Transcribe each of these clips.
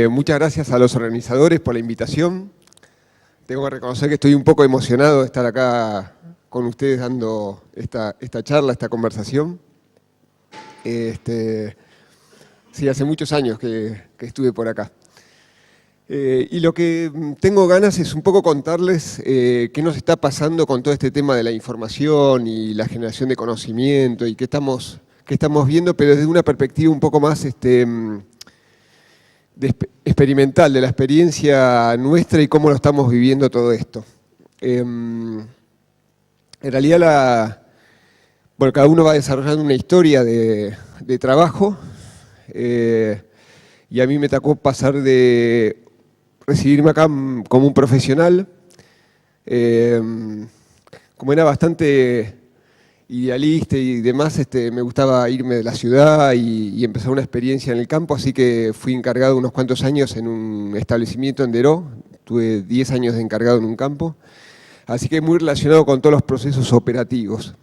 Muchas gracias a los organizadores por la invitación. Tengo que reconocer que estoy un poco emocionado de estar acá con ustedes dando esta charla, esta conversación. Sí, hace muchos años que estuve por acá. Y lo que tengo ganas es un poco contarles qué nos está pasando con todo este tema de la información y la generación de conocimiento y qué estamos viendo, pero desde una perspectiva un poco más experimental, de la experiencia nuestra y cómo lo estamos viviendo todo esto. En realidad, bueno, cada uno va desarrollando una historia de trabajo y a mí me tocó pasar de recibirme acá como un profesional. Como era bastante idealista y demás, me gustaba irme de la ciudad y empezar una experiencia en el campo, así que fui encargado unos cuantos años en un establecimiento en Deró, tuve 10 años de encargado en un campo, así que muy relacionado con todos los procesos operativos.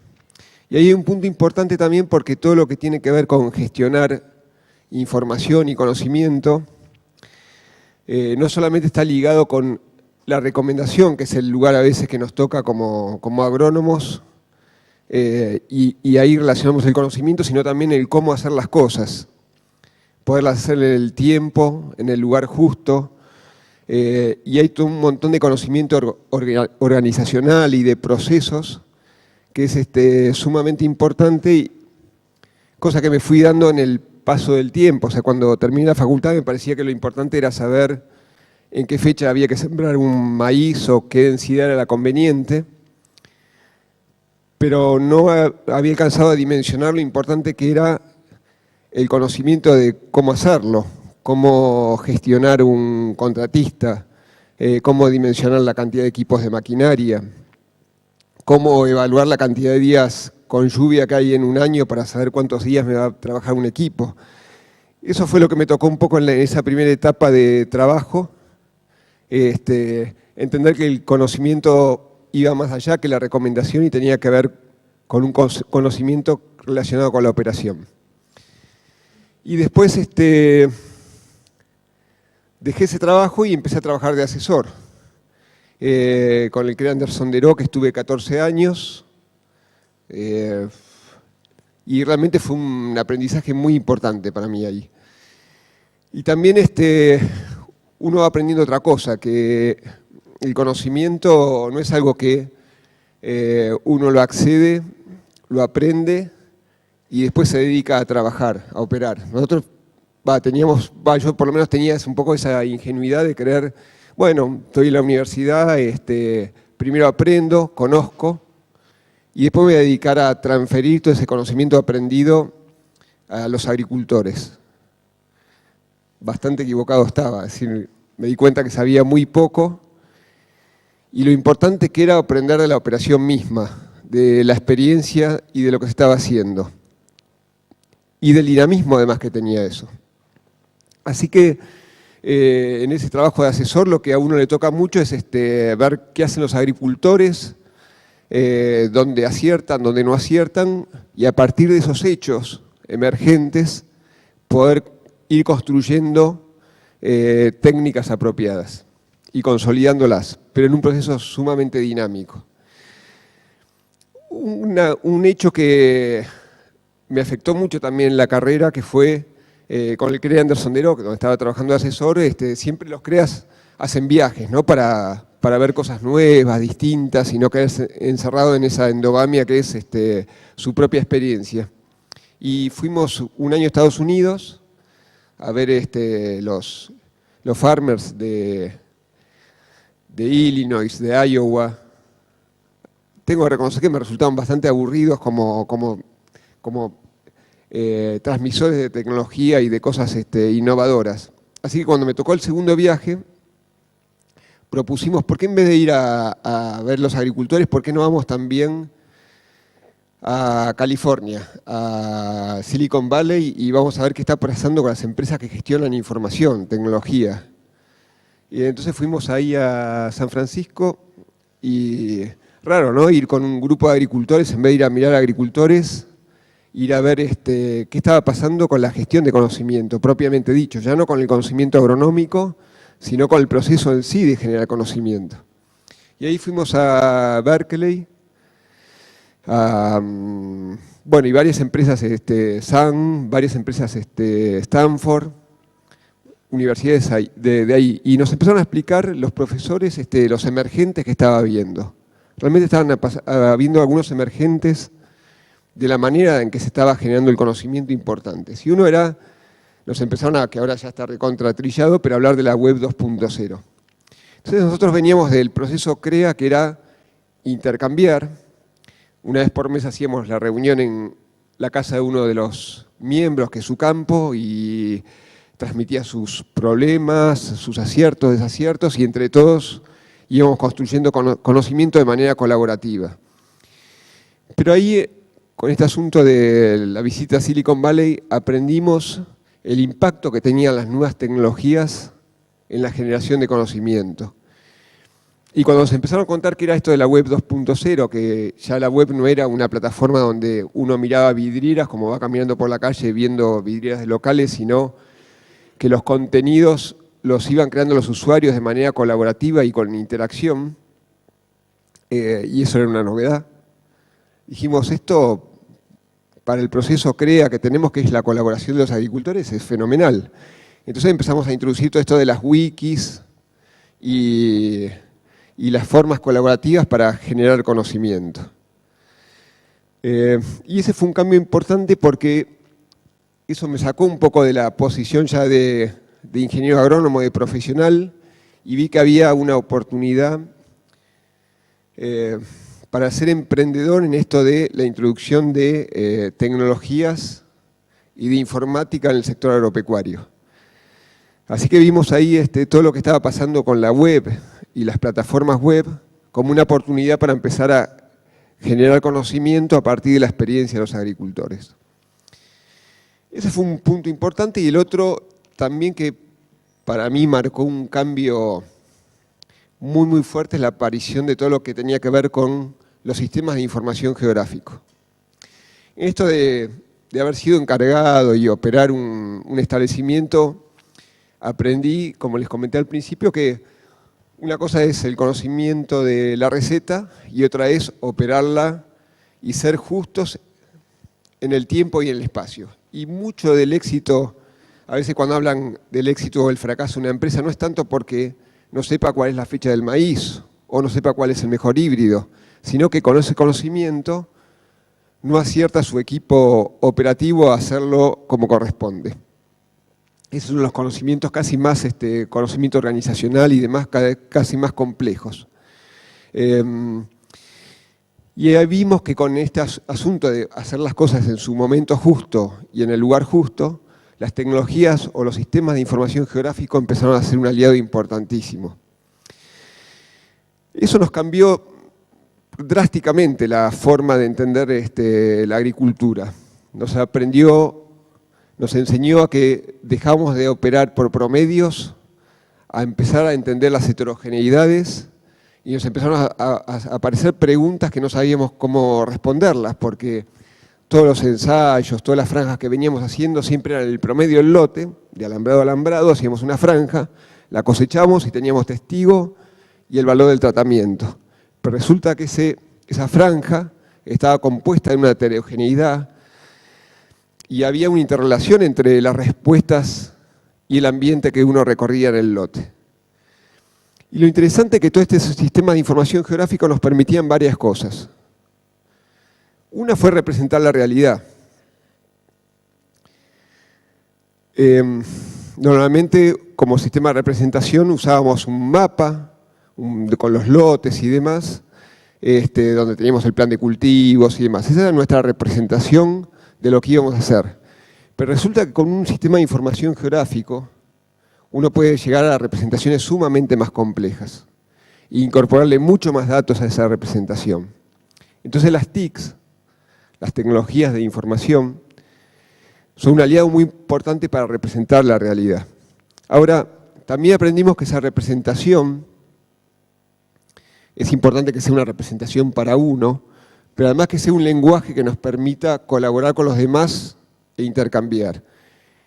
Y ahí hay un punto importante también porque todo lo que tiene que ver con gestionar información y conocimiento, no solamente está ligado con la recomendación, que es el lugar a veces que nos toca como agrónomos, y ahí relacionamos el conocimiento, sino también el cómo hacer las cosas. Poderlas hacer en el tiempo, en el lugar justo, y hay todo un montón de conocimiento organizacional y de procesos que es sumamente importante, cosa que me fui dando en el paso del tiempo. O sea, cuando terminé la facultad me parecía que lo importante era saber en qué fecha había que sembrar un maíz o qué densidad era la conveniente, pero no había alcanzado a dimensionar lo importante que era el conocimiento de cómo hacerlo, cómo gestionar un contratista, cómo dimensionar la cantidad de equipos de maquinaria, cómo evaluar la cantidad de días con lluvia que hay en un año para saber cuántos días me va a trabajar un equipo. Eso fue lo que me tocó un poco en esa primera etapa de trabajo, entender que el conocimiento iba más allá que la recomendación y tenía que ver con un conocimiento relacionado con la operación. Y después dejé ese trabajo y empecé a trabajar de asesor con el CREA Anderson Deró, que estuve 14 años, y realmente fue un aprendizaje muy importante para mí ahí. Y también uno va aprendiendo otra cosa, que el conocimiento no es algo que uno lo accede, lo aprende y después se dedica a trabajar, a operar. Nosotros yo por lo menos tenía un poco esa ingenuidad de creer, bueno, estoy en la universidad, primero aprendo, conozco y después me voy a dedicar a transferir todo ese conocimiento aprendido a los agricultores. Bastante equivocado estaba, es decir, me di cuenta que sabía muy poco y lo importante que era aprender de la operación misma, de la experiencia y de lo que se estaba haciendo. Y del dinamismo además que tenía eso. Así que en ese trabajo de asesor lo que a uno le toca mucho es ver qué hacen los agricultores, dónde aciertan, dónde no aciertan, y a partir de esos hechos emergentes poder ir construyendo técnicas apropiadas y consolidándolas, pero en un proceso sumamente dinámico. Un hecho que me afectó mucho también en la carrera, que fue con el CREA Anderson Deró, donde estaba trabajando de asesor, siempre los CREAs hacen viajes, ¿no? para ver cosas nuevas, distintas, y no quedarse encerrado en esa endogamia que es su propia experiencia. Y fuimos un año a Estados Unidos a ver los farmers de Illinois, de Iowa. Tengo que reconocer que me resultaban bastante aburridos como transmisores de tecnología y de cosas innovadoras. Así que cuando me tocó el segundo viaje, propusimos, ¿por qué en vez de ir a ver los agricultores, por qué no vamos también a California, a Silicon Valley, y vamos a ver qué está pasando con las empresas que gestionan información, tecnología? Y entonces fuimos ahí a San Francisco y raro, ¿no? Ir con un grupo de agricultores en vez de ir a mirar a agricultores ir a ver qué estaba pasando con la gestión de conocimiento, propiamente dicho, ya no con el conocimiento agronómico, sino con el proceso en sí de generar conocimiento. Y ahí fuimos a Berkeley, bueno, y varias empresas, SAN, varias empresas, Stanford, universidades de ahí, y nos empezaron a explicar los profesores los emergentes que estaba viendo. Realmente estaban viendo algunos emergentes de la manera en que se estaba generando el conocimiento importante. Si uno era, nos empezaron a, que ahora ya está recontratrillado, pero hablar de la web 2.0. Entonces nosotros veníamos del proceso CREA, que era intercambiar. Una vez por mes hacíamos la reunión en la casa de uno de los miembros, que es su campo, y transmitía sus problemas, sus aciertos, desaciertos, y entre todos íbamos construyendo conocimiento de manera colaborativa. Pero ahí, con este asunto de la visita a Silicon Valley, aprendimos el impacto que tenían las nuevas tecnologías en la generación de conocimiento. Y cuando nos empezaron a contar que era esto de la web 2.0, que ya la web no era una plataforma donde uno miraba vidrieras, como va caminando por la calle viendo vidrieras de locales, sino que los contenidos los iban creando los usuarios de manera colaborativa y con interacción, y eso era una novedad. Dijimos, esto para el proceso CREA que tenemos, que es la colaboración de los agricultores, es fenomenal. Entonces empezamos a introducir todo esto de las wikis y las formas colaborativas para generar conocimiento. Y ese fue un cambio importante porque eso me sacó un poco de la posición ya de ingeniero agrónomo, de profesional, y vi que había una oportunidad para ser emprendedor en esto de la introducción de tecnologías y de informática en el sector agropecuario. Así que vimos ahí todo lo que estaba pasando con la web y las plataformas web como una oportunidad para empezar a generar conocimiento a partir de la experiencia de los agricultores. Ese fue un punto importante, y el otro también que para mí marcó un cambio muy fuerte es la aparición de todo lo que tenía que ver con los sistemas de información geográfico. Esto de haber sido encargado y operar un establecimiento, aprendí, como les comenté al principio, que una cosa es el conocimiento de la receta y otra es operarla y ser justos en el tiempo y en el espacio. Y mucho del éxito, a veces cuando hablan del éxito o el fracaso de una empresa, no es tanto porque no sepa cuál es la fecha del maíz o no sepa cuál es el mejor híbrido, sino que con ese conocimiento no acierta su equipo operativo a hacerlo como corresponde. Esos son los conocimientos casi más, conocimiento organizacional y demás, casi más complejos. Y ahí vimos que con este asunto de hacer las cosas en su momento justo y en el lugar justo, las tecnologías o los sistemas de información geográfico empezaron a ser un aliado importantísimo. Eso nos cambió drásticamente la forma de entender la agricultura. Nos enseñó a que dejamos de operar por promedios, a empezar a entender las heterogeneidades, y nos empezaron a aparecer preguntas que no sabíamos cómo responderlas, porque todos los ensayos, todas las franjas que veníamos haciendo siempre eran el promedio del lote, de alambrado a alambrado, hacíamos una franja, la cosechamos y teníamos testigo y el valor del tratamiento. Pero resulta que esa franja estaba compuesta de una heterogeneidad y había una interrelación entre las respuestas y el ambiente que uno recorría en el lote. Y lo interesante es que todo este sistema de información geográfico nos permitían varias cosas. Una fue representar la realidad. Normalmente, como sistema de usábamos un mapa con los lotes y demás, donde teníamos el plan de cultivos y demás. Esa era nuestra representación de lo que íbamos a hacer. Pero resulta que con un sistema de información geográfico uno puede llegar a representaciones sumamente más complejas e incorporarle mucho más datos a esa representación. Entonces las TICs, las tecnologías de información, son un aliado muy importante para representar la realidad. Ahora, también aprendimos que esa representación es importante que sea una representación para uno, pero además que sea un lenguaje que nos permita colaborar con los demás e intercambiar.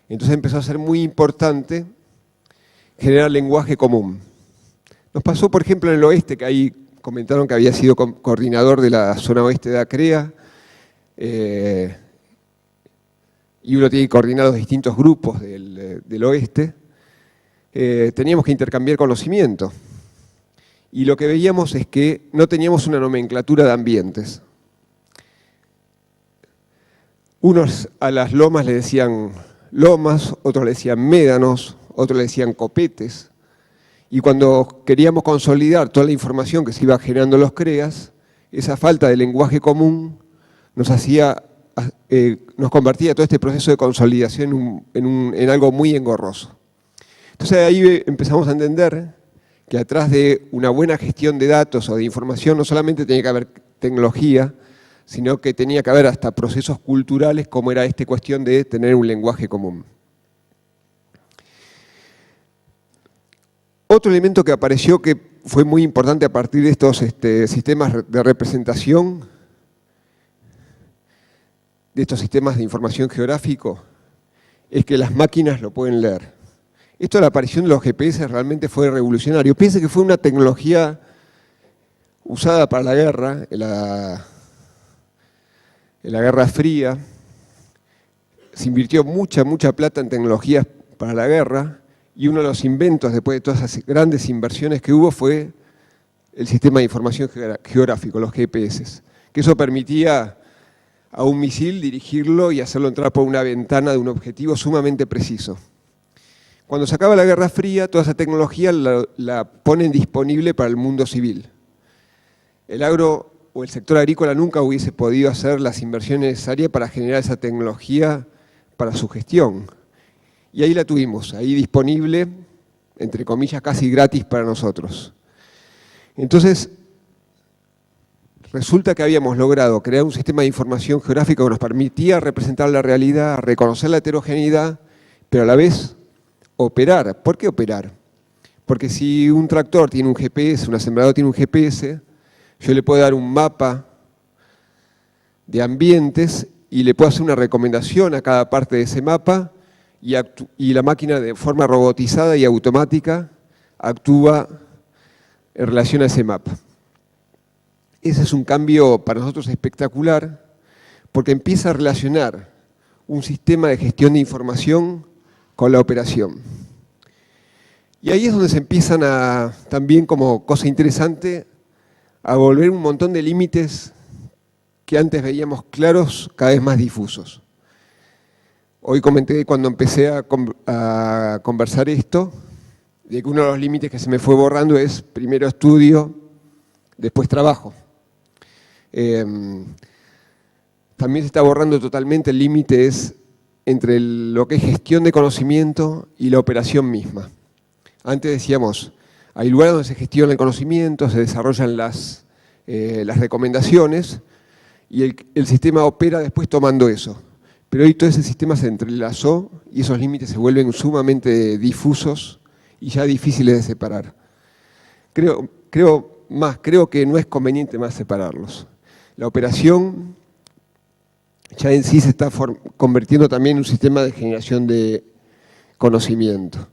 Entonces empezó a ser muy importante generar lenguaje común. Nos pasó, por ejemplo, en el oeste, que ahí comentaron que había sido coordinador de la zona oeste de ACREA, y uno tiene coordinados distintos grupos del oeste, teníamos que intercambiar conocimiento. Y lo que veíamos es que no teníamos una nomenclatura de ambientes. Unos a las lomas le decían lomas, otros le decían médanos, otros le decían copetes. Y cuando queríamos consolidar toda la información que se iba generando en los CREAS, esa falta de lenguaje común nos convertía todo este proceso de consolidación en algo muy engorroso. Entonces ahí empezamos a entender que atrás de una buena gestión de datos o de información no solamente tenía que haber tecnología, sino que tenía que haber hasta procesos culturales, como era esta cuestión de tener un lenguaje común. Otro elemento que apareció que fue muy importante a partir de estos sistemas de representación, de estos sistemas de información geográfico, es que las máquinas lo pueden leer. Esto de la aparición de los GPS realmente fue revolucionario. Piense que fue una tecnología usada para la guerra, en la Guerra Fría. Se invirtió mucha plata en tecnologías para la guerra, y uno de los inventos después de todas esas grandes inversiones que hubo fue el sistema de información geográfico, los GPS, que eso permitía a un misil dirigirlo y hacerlo entrar por una ventana de un objetivo sumamente preciso. Cuando se acaba la Guerra Fría, toda esa tecnología la ponen disponible para el mundo civil. El agro o el sector agrícola nunca hubiese podido hacer las inversiones necesarias para generar esa tecnología para su gestión. Y ahí la tuvimos, ahí disponible, entre comillas, casi gratis para nosotros. Entonces, resulta que habíamos logrado crear un sistema de información geográfica que nos permitía representar la realidad, reconocer la heterogeneidad, pero a la vez operar. ¿Por qué operar? Porque si un tractor tiene un GPS, un asemblador tiene un GPS, yo le puedo dar un mapa de ambientes y le puedo hacer una recomendación a cada parte de ese mapa, y la máquina de forma robotizada y automática actúa en relación a ese mapa. Ese es un cambio para nosotros espectacular, porque empieza a relacionar un sistema de gestión de información con la operación. Y ahí es donde se empiezan también como cosa interesante, a volver un montón de límites que antes veíamos claros, cada vez más difusos. Hoy comenté cuando empecé a conversar esto, de que uno de los límites que se me fue borrando es primero estudio, después trabajo. También se está borrando totalmente el límite entre lo que es gestión de conocimiento y la operación misma. Antes decíamos, hay lugares donde se gestiona el conocimiento, se desarrollan las recomendaciones y el sistema opera después tomando eso. Pero hoy todo ese sistema se entrelazó y esos límites se vuelven sumamente difusos y ya difíciles de separar. Creo que no es conveniente más separarlos. La operación ya en sí se está convirtiendo también en un sistema de generación de conocimiento.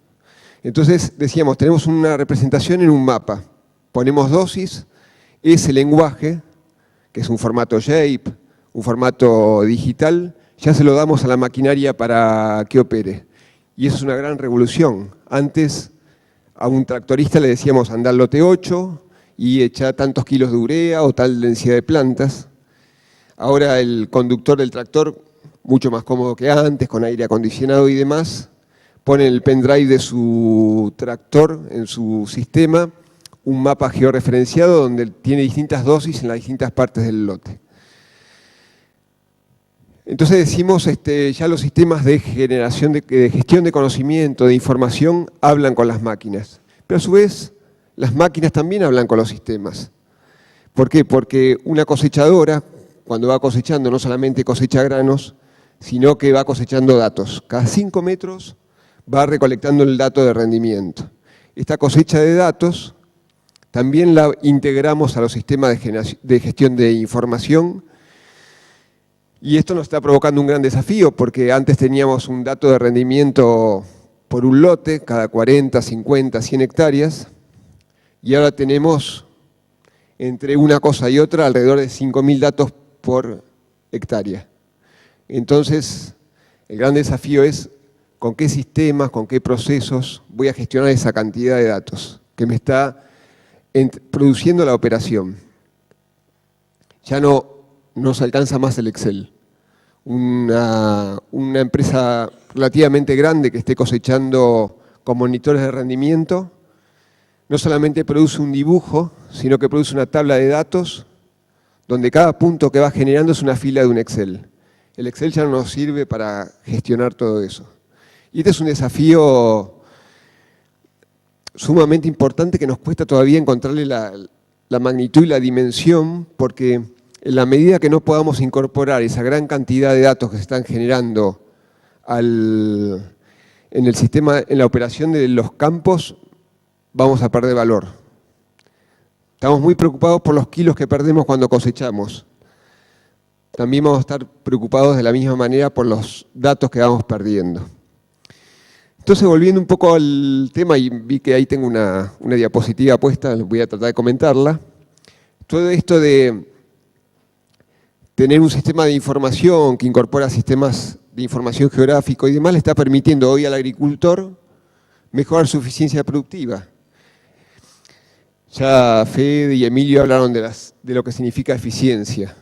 Entonces, decíamos, tenemos una representación en un mapa, ponemos dosis, ese lenguaje, que es un formato JAPE, un formato digital, ya se lo damos a la maquinaria para que opere. Y eso es una gran revolución. Antes a un tractorista le decíamos andar al lote 8 y echar tantos kilos de urea o tal densidad de plantas. Ahora el conductor del tractor, mucho más cómodo que antes, con aire acondicionado y demás, pone en el pendrive de su tractor, en su sistema, un mapa georreferenciado donde tiene distintas dosis en las distintas partes del lote. Entonces decimos, ya los sistemas de gestión de conocimiento, de información, hablan con las máquinas. Pero a su vez, las máquinas también hablan con los sistemas. ¿Por qué? Porque una cosechadora, cuando va cosechando, no solamente cosecha granos, sino que va cosechando datos. Cada 5 metros va recolectando el dato de rendimiento. Esta cosecha de datos También la integramos a los sistemas de gestión de información. Y esto nos está provocando un gran desafío, porque antes teníamos un dato de rendimiento por un lote, cada 40, 50, 100 hectáreas, y ahora tenemos, entre una cosa y otra, alrededor de 5.000 datos por hectárea. Entonces, el gran desafío es con qué sistemas, con qué procesos voy a gestionar esa cantidad de datos que me está produciendo la operación. Ya no nos alcanza más el Excel. Una empresa relativamente grande que esté cosechando con monitores de rendimiento, no solamente produce un dibujo, sino que produce una tabla de datos donde cada punto que va generando es una fila de un Excel. El Excel ya no nos sirve para gestionar todo eso. Y este es un desafío sumamente importante que nos cuesta todavía encontrarle la magnitud y la dimensión, porque en la medida que no podamos incorporar esa gran cantidad de datos que se están generando en el sistema, en la operación de los campos, vamos a perder valor. Estamos muy preocupados por los kilos que perdemos cuando cosechamos. También vamos a estar preocupados de la misma manera por los datos que vamos perdiendo. Entonces, volviendo un poco al tema, y vi que ahí tengo una diapositiva puesta, voy a tratar de comentarla. Todo esto de tener un sistema de información que incorpora sistemas de información geográfico y demás le está permitiendo hoy al agricultor mejorar su eficiencia productiva. Ya Fede y Emilio hablaron de lo que significa eficiencia.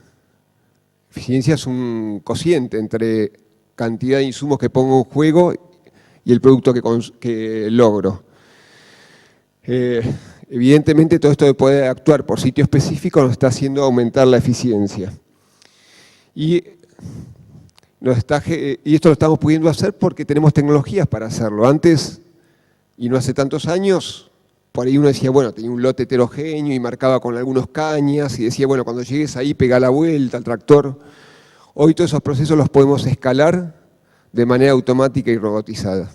Eficiencia es un cociente entre cantidad de insumos que pongo en juego y el producto que logro. Evidentemente todo esto de poder actuar por sitio específico nos está haciendo aumentar la eficiencia. Y esto lo estamos pudiendo hacer porque tenemos tecnologías para hacerlo. Antes, y no hace tantos años, por ahí uno decía, bueno, tenía un lote heterogéneo y marcaba con algunos cañas y decía, bueno, cuando llegues ahí pega la vuelta al tractor. Hoy todos esos procesos los podemos escalar de manera automática y robotizada.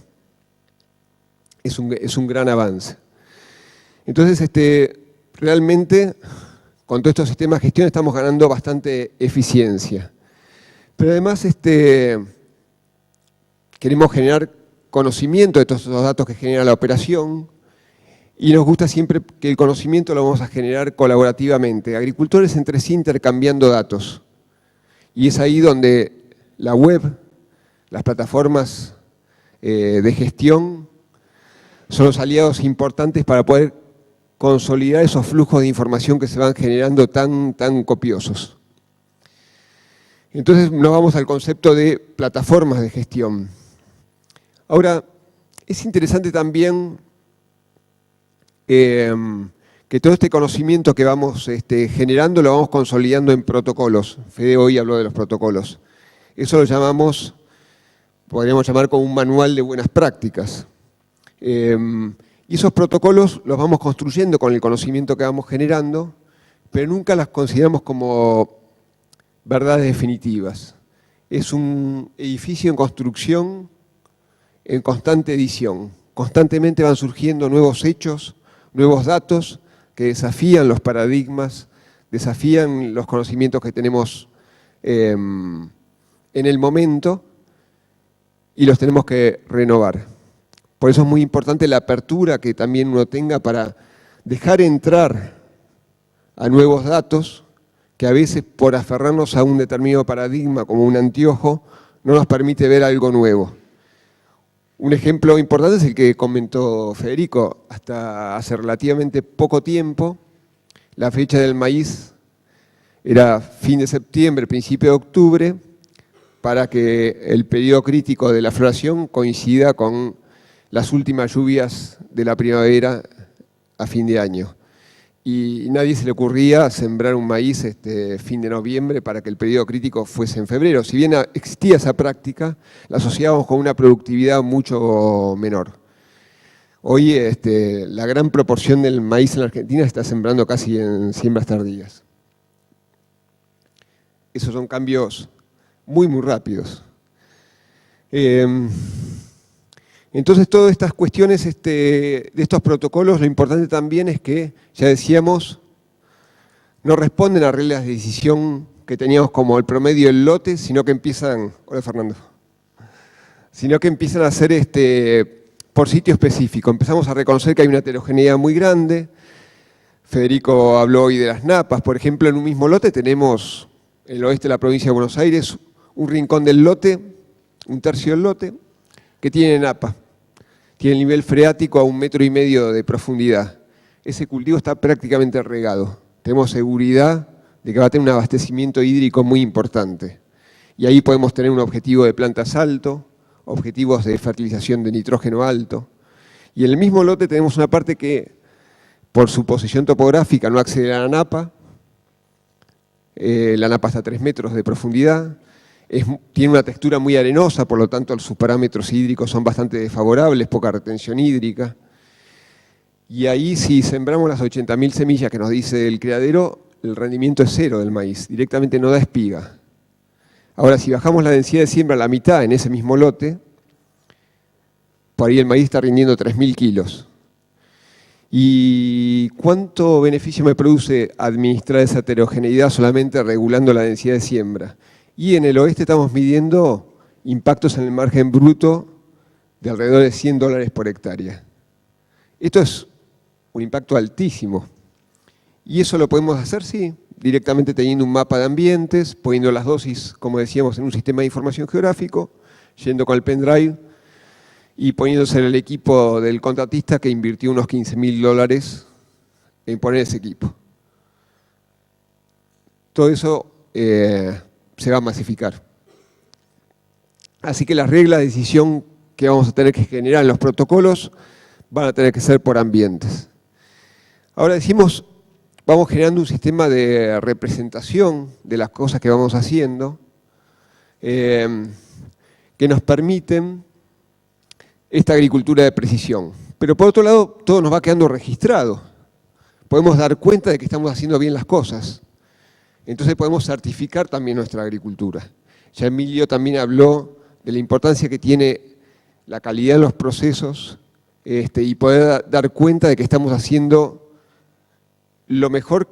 Es un gran avance. Entonces, realmente, con todos estos sistemas de gestión estamos ganando bastante eficiencia. Pero además queremos generar conocimiento de todos esos datos que genera la operación y nos gusta siempre que el conocimiento lo vamos a generar colaborativamente. Agricultores entre sí intercambiando datos. Y es ahí donde la web, las plataformas de gestión son los aliados importantes para poder consolidar esos flujos de información que se van generando tan copiosos. Entonces nos vamos al concepto de plataformas de gestión. Ahora, es interesante también que todo este conocimiento que vamos generando lo vamos consolidando en protocolos. Fede hoy habló de los protocolos. Eso lo llamamos, podríamos llamar como un manual de buenas prácticas. Y esos protocolos los vamos construyendo con el conocimiento que vamos generando, pero nunca las consideramos como verdades definitivas. Es un edificio en construcción, en constante edición. Constantemente van surgiendo nuevos hechos, nuevos datos que desafían los paradigmas, desafían los conocimientos que tenemos en el momento y los tenemos que renovar. Por eso es muy importante la apertura que también uno tenga para dejar entrar a nuevos datos que a veces por aferrarnos a un determinado paradigma como un anteojo no nos permite ver algo nuevo. Un ejemplo importante es el que comentó Federico. Hasta hace relativamente poco tiempo, la fecha del maíz era fin de septiembre, principio de octubre, para que el periodo crítico de la floración coincida con las últimas lluvias de la primavera a fin de año. Y nadie se le ocurría sembrar un maíz fin de noviembre para que el periodo crítico fuese en febrero. Si bien existía esa práctica, la asociábamos con una productividad mucho menor. Hoy la gran proporción del maíz en la Argentina se está sembrando casi en siembras tardías. Esos son cambios muy rápidos. Entonces, todas estas cuestiones de estos protocolos, lo importante también es que, ya decíamos, no responden a reglas de decisión que teníamos como el promedio del lote, sino que empiezan, hola Fernando, sino que empiezan a ser por sitio específico. Empezamos a reconocer que hay una heterogeneidad muy grande. Federico habló hoy de las napas. Por ejemplo, en un mismo lote tenemos, en el oeste de la provincia de Buenos Aires, un rincón del lote, un tercio del lote, que tiene napa. Tiene el nivel freático a 1,5 metros de profundidad. Ese cultivo está prácticamente regado. Tenemos seguridad de que va a tener un abastecimiento hídrico muy importante. Y ahí podemos tener un objetivo de plantas alto, objetivos de fertilización de nitrógeno alto. Y en el mismo lote tenemos una parte que, por su posición topográfica, no accede a la napa. La napa está a 3 metros de profundidad. Tiene una textura muy arenosa, por lo tanto sus parámetros hídricos son bastante desfavorables, poca retención hídrica. Y ahí, si sembramos las 80.000 semillas que nos dice el criadero, el rendimiento es 0 del maíz, directamente no da espiga. Ahora, si bajamos la densidad de siembra a la mitad en ese mismo lote, por ahí el maíz está rindiendo 3.000 kilos. ¿Y cuánto beneficio me produce administrar esa heterogeneidad solamente regulando la densidad de siembra? Y en el oeste estamos midiendo impactos en el margen bruto de alrededor de $100 por hectárea. Esto es un impacto altísimo. Y eso lo podemos hacer, sí, directamente teniendo un mapa de ambientes, poniendo las dosis, como decíamos, en un sistema de información geográfico, yendo con el pendrive y poniéndose en el equipo del contratista que invirtió unos $15.000 en poner ese equipo. Todo eso se va a masificar. Así que las reglas de decisión que vamos a tener que generar en los protocolos van a tener que ser por ambientes. Ahora decimos, vamos generando un sistema de representación de las cosas que vamos haciendo, que nos permiten esta agricultura de precisión. Pero por otro lado, todo nos va quedando registrado. Podemos dar cuenta de que estamos haciendo bien las cosas. Entonces podemos certificar también nuestra agricultura. Ya Emilio también habló de la importancia que tiene la calidad de los procesos y poder dar cuenta de que estamos haciendo lo mejor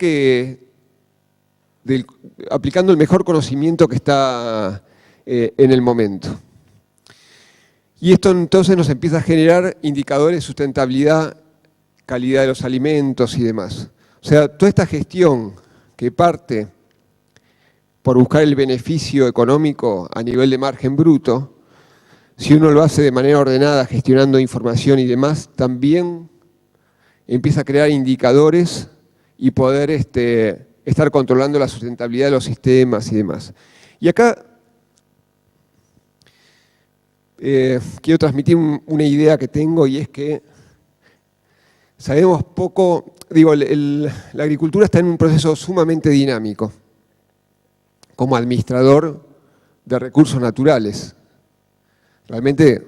aplicando el mejor conocimiento que está en el momento. Y esto entonces nos empieza a generar indicadores de sustentabilidad, calidad de los alimentos y demás. O sea, toda esta gestión que parte por buscar el beneficio económico a nivel de margen bruto, si uno lo hace de manera ordenada, gestionando información y demás, también empieza a crear indicadores y poder estar controlando la sustentabilidad de los sistemas y demás. Y acá quiero transmitir una idea que tengo, y es que sabemos poco, la agricultura está en un proceso sumamente dinámico como administrador de recursos naturales. Realmente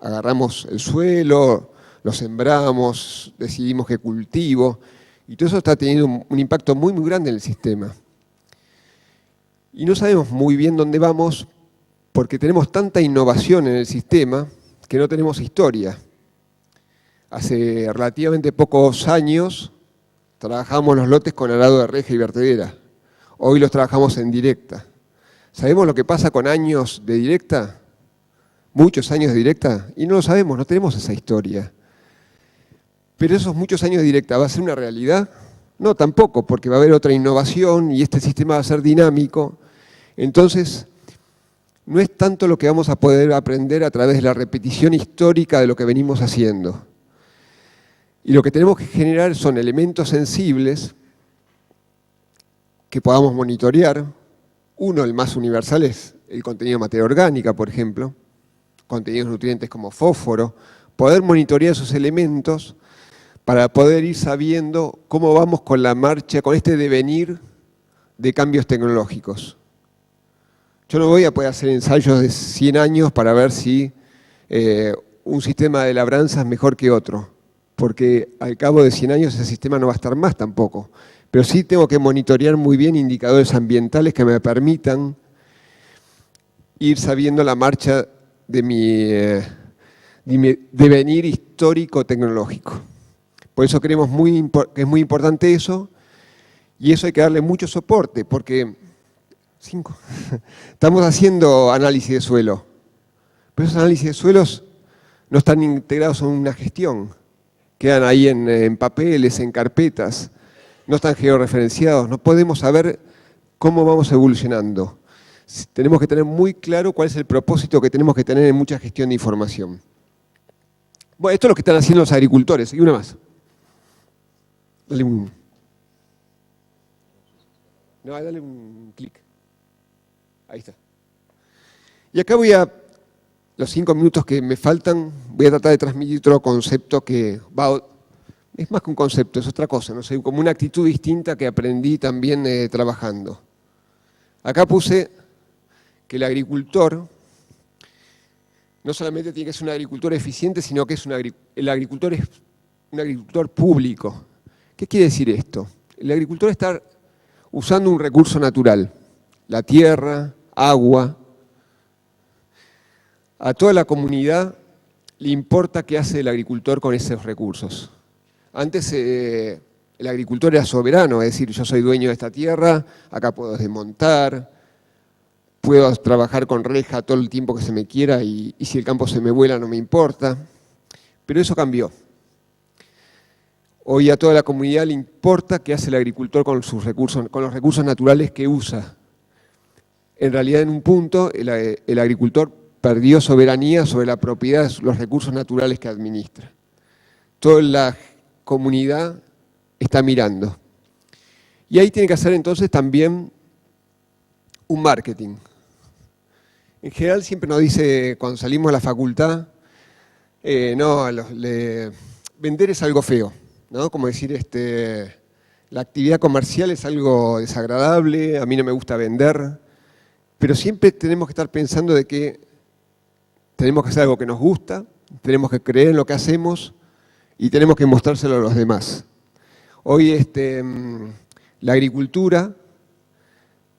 agarramos el suelo, lo sembramos, decidimos qué cultivo, y todo eso está teniendo un impacto muy, muy grande en el sistema. Y no sabemos muy bien dónde vamos porque tenemos tanta innovación en el sistema que no tenemos historia. Hace relativamente pocos años trabajamos los lotes con arado de reja y vertedera. Hoy los trabajamos en directa. ¿Sabemos lo que pasa con años de directa? Muchos años de directa, y no lo sabemos, no tenemos esa historia. Pero esos muchos años de directa, ¿va a ser una realidad? No, tampoco, porque va a haber otra innovación y este sistema va a ser dinámico. Entonces, no es tanto lo que vamos a poder aprender a través de la repetición histórica de lo que venimos haciendo. Y lo que tenemos que generar son elementos sensibles que podamos monitorear. Uno, el más universal, es el contenido de materia orgánica, por ejemplo, contenidos nutrientes como fósforo, poder monitorear esos elementos para poder ir sabiendo cómo vamos con la marcha, con este devenir de cambios tecnológicos. Yo no voy a poder hacer ensayos de 100 años para ver si un sistema de labranza es mejor que otro, porque al cabo de 100 años ese sistema no va a estar más tampoco. Pero sí tengo que monitorear muy bien indicadores ambientales que me permitan ir sabiendo la marcha de devenir histórico-tecnológico. Por eso creemos que es muy importante eso, y eso hay que darle mucho soporte, porque estamos haciendo análisis de suelo, pero esos análisis de suelos no están integrados en una gestión, quedan ahí en papeles, en carpetas, no están georreferenciados, no podemos saber cómo vamos evolucionando. Tenemos que tener muy claro cuál es el propósito que tenemos que tener en mucha gestión de información. Bueno, esto es lo que están haciendo los agricultores. Y una más. Dale un... No, dale un clic. Ahí está. Y acá los 5 minutos que me faltan, voy a tratar de transmitir otro concepto que es más que un concepto, es otra cosa, no sé, como una actitud distinta que aprendí también trabajando. Acá puse que el agricultor no solamente tiene que ser un agricultor eficiente, sino que el agricultor es un agricultor público. ¿Qué quiere decir esto? El agricultor está usando un recurso natural, la tierra, agua. A toda la comunidad le importa qué hace el agricultor con esos recursos. Antes el agricultor era soberano, es decir, yo soy dueño de esta tierra, acá puedo desmontar, puedo trabajar con reja todo el tiempo que se me quiera y si el campo se me vuela no me importa. Pero eso cambió. Hoy a toda la comunidad le importa qué hace el agricultor con sus recursos, con los recursos naturales que usa. En realidad, en un punto, el agricultor perdió soberanía sobre la propiedad de los recursos naturales que administra. Toda la comunidad está mirando. Y ahí tiene que hacer entonces también un marketing. En general siempre nos dice, cuando salimos a la facultad, vender es algo feo, ¿no? Como decir, la actividad comercial es algo desagradable, a mí no me gusta vender, pero siempre tenemos que estar pensando de que tenemos que hacer algo que nos gusta, tenemos que creer en lo que hacemos y tenemos que mostrárselo a los demás. Hoy la agricultura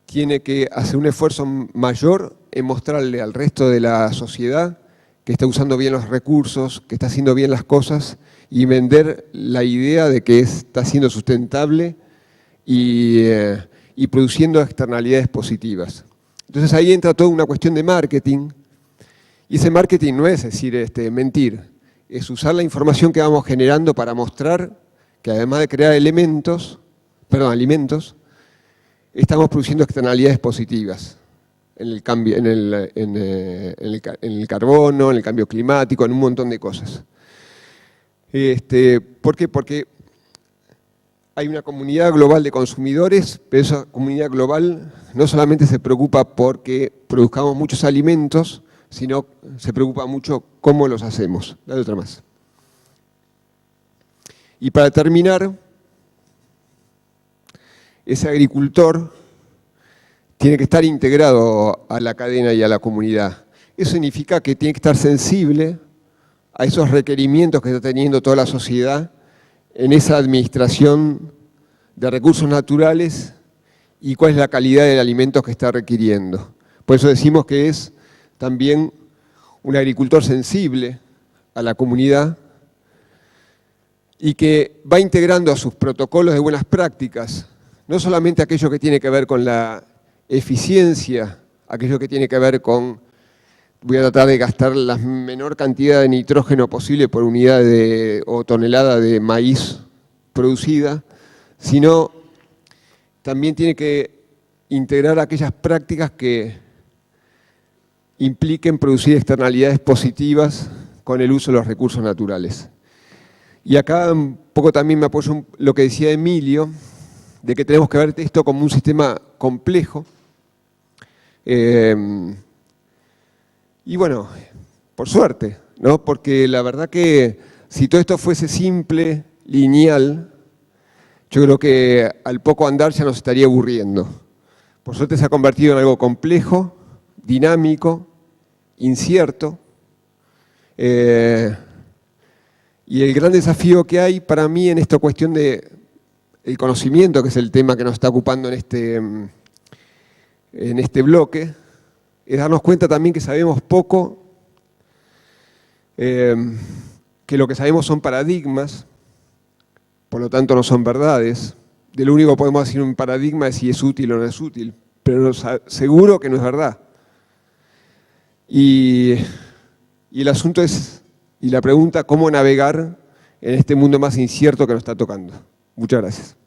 tiene que hacer un esfuerzo mayor en mostrarle al resto de la sociedad que está usando bien los recursos, que está haciendo bien las cosas y vender la idea de que está siendo sustentable y produciendo externalidades positivas. Entonces ahí entra toda una cuestión de marketing, y ese marketing no es decir mentir, es usar la información que vamos generando para mostrar que además de crear alimentos, estamos produciendo externalidades positivas en el cambio, en el carbono, en el cambio climático, en un montón de cosas. ¿Por qué? Porque hay una comunidad global de consumidores, pero esa comunidad global no solamente se preocupa porque produzcamos muchos alimentos, sino se preocupa mucho cómo los hacemos. Dale otra más. Y para terminar, ese agricultor tiene que estar integrado a la cadena y a la comunidad. Eso significa que tiene que estar sensible a esos requerimientos que está teniendo toda la sociedad en esa administración de recursos naturales y cuál es la calidad del alimento que está requiriendo. Por eso decimos que es también un agricultor sensible a la comunidad y que va integrando a sus protocolos de buenas prácticas, no solamente aquello que tiene que ver con la eficiencia, aquello que tiene que ver con voy a tratar de gastar la menor cantidad de nitrógeno posible por unidad o tonelada de maíz producida, sino también tiene que integrar aquellas prácticas que impliquen producir externalidades positivas con el uso de los recursos naturales. Y acá un poco también me apoyo en lo que decía Emilio, de que tenemos que ver esto como un sistema complejo. Y bueno, por suerte, ¿no? Porque la verdad que si todo esto fuese simple, lineal, yo creo que al poco andar ya nos estaría aburriendo. Por suerte se ha convertido en algo complejo, dinámico, incierto. Y el gran desafío que hay para mí en esta cuestión de el conocimiento, que es el tema que nos está ocupando en este bloque, es darnos cuenta también que sabemos poco eh, que lo que sabemos son paradigmas, por lo tanto no son verdades. De lo único que podemos decir un paradigma es si es útil o no es útil, pero seguro que no es verdad. Y el asunto es, y la pregunta, ¿cómo navegar en este mundo más incierto que nos está tocando? Muchas gracias.